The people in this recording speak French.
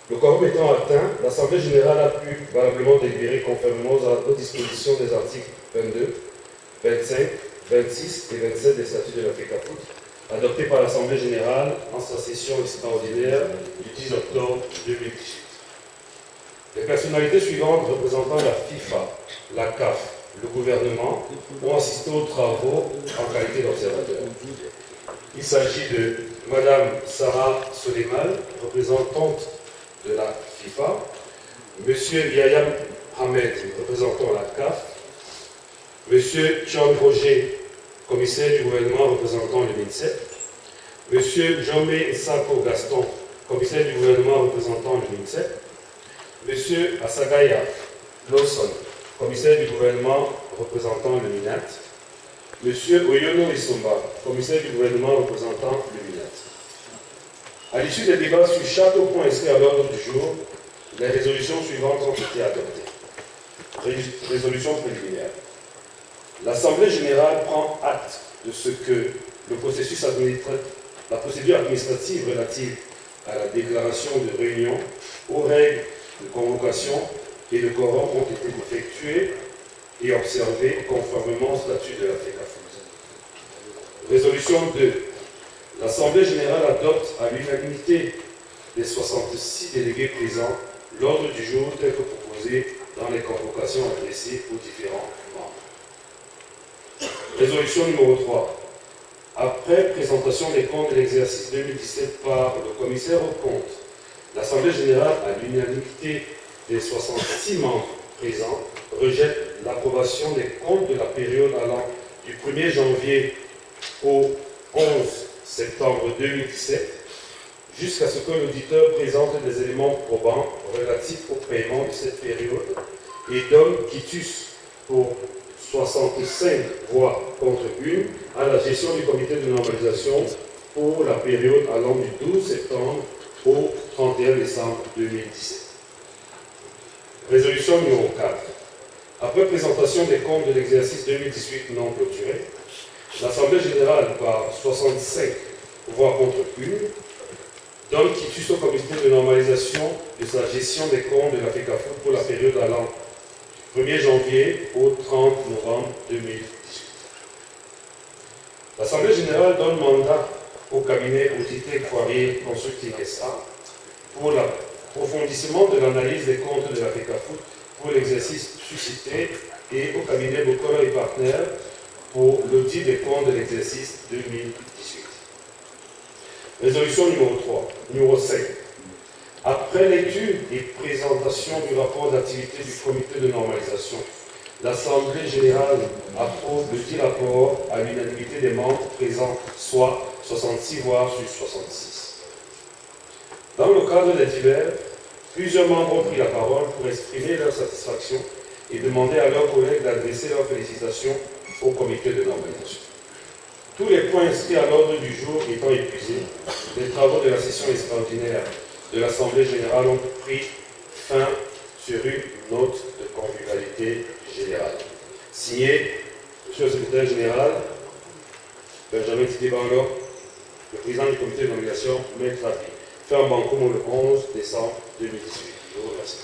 Le quorum étant atteint, l'Assemblée générale a pu valablement délibérer conformément aux dispositions des articles 22, 25, 26 et 27 des statuts de la FECAFOOT, adoptés par l'Assemblée générale en sa session extraordinaire du 10 octobre 2018. Les personnalités suivantes représentant la FIFA, la CAF, le gouvernement ont assisté aux travaux en qualité d'observateurs. Il s'agit de Madame Sarah Soleiman, représentante de la FIFA, Monsieur Yahya Ahmed, représentant la CAF, Monsieur John Roger, commissaire du gouvernement représentant le MINSEP, Monsieur Jomé Sako Gaston, commissaire du gouvernement représentant le MINSEP, Monsieur Asagaya Lawson, commissaire du gouvernement représentant le MINAT, Monsieur Oyono Isomba, commissaire du gouvernement représentant le MINAT. À l'issue des débats sur chaque point inscrit à l'ordre du jour, les résolutions suivantes ont été adoptées. Résolution préliminaire. L'Assemblée générale prend acte de ce que la procédure administrative relative à la déclaration de réunion, aux règles de convocation et de quorum ont été effectuées et observées conformément au statut de la FECAFOOT. Résolution 2. L'Assemblée générale adopte à l'unanimité des 66 délégués présents l'ordre du jour tel que proposé dans les convocations adressées aux différents membres. Résolution numéro 3. Après présentation des comptes de l'exercice 2017 par le commissaire aux comptes, l'Assemblée générale, à l'unanimité des 66 membres présents, rejette l'approbation des comptes de la période allant du 1er janvier au 11 septembre 2017, jusqu'à ce que l'auditeur présente des éléments probants relatifs au paiement de cette période et donne quitus pour 65 voix contre une à la gestion du comité de normalisation pour la période allant du 12 septembre au 31 décembre 2017. Résolution numéro 4. Après présentation des comptes de l'exercice 2018 non clôturé, l'Assemblée générale, par 65 voix contre une, donne quitus au comité de normalisation de sa gestion des comptes de la FECAFOOT pour la période allant du 1er janvier au 30 novembre 2018. L'Assemblée générale donne mandat au cabinet Audité Poirier Consulting SA pour l'approfondissement de l'analyse des comptes de la FECAFOOT pour l'exercice suscité et au cabinet Bokola et Partners pour l'audit des comptes de l'exercice 2018. Résolution numéro 5. Après lecture et présentation du rapport d'activité du comité de normalisation, l'Assemblée générale approuve le dit rapport à l'unanimité des membres présents, soit 66 voix sur 66. Dans le cadre des divers, plusieurs membres ont pris la parole pour exprimer leur satisfaction et demander à leurs collègues d'adresser leurs félicitations au comité de normalisation. Tous les points inscrits à l'ordre du jour étant épuisés, les travaux de la session extraordinaire de l'Assemblée générale ont pris fin sur une note de convivialité générale. Signé, Monsieur le secrétaire général, Benjamin Titi Bangor, le président du comité de nomination, Maître Abi. Fait en Bancomo le 11 décembre 2018. Je vous remercie.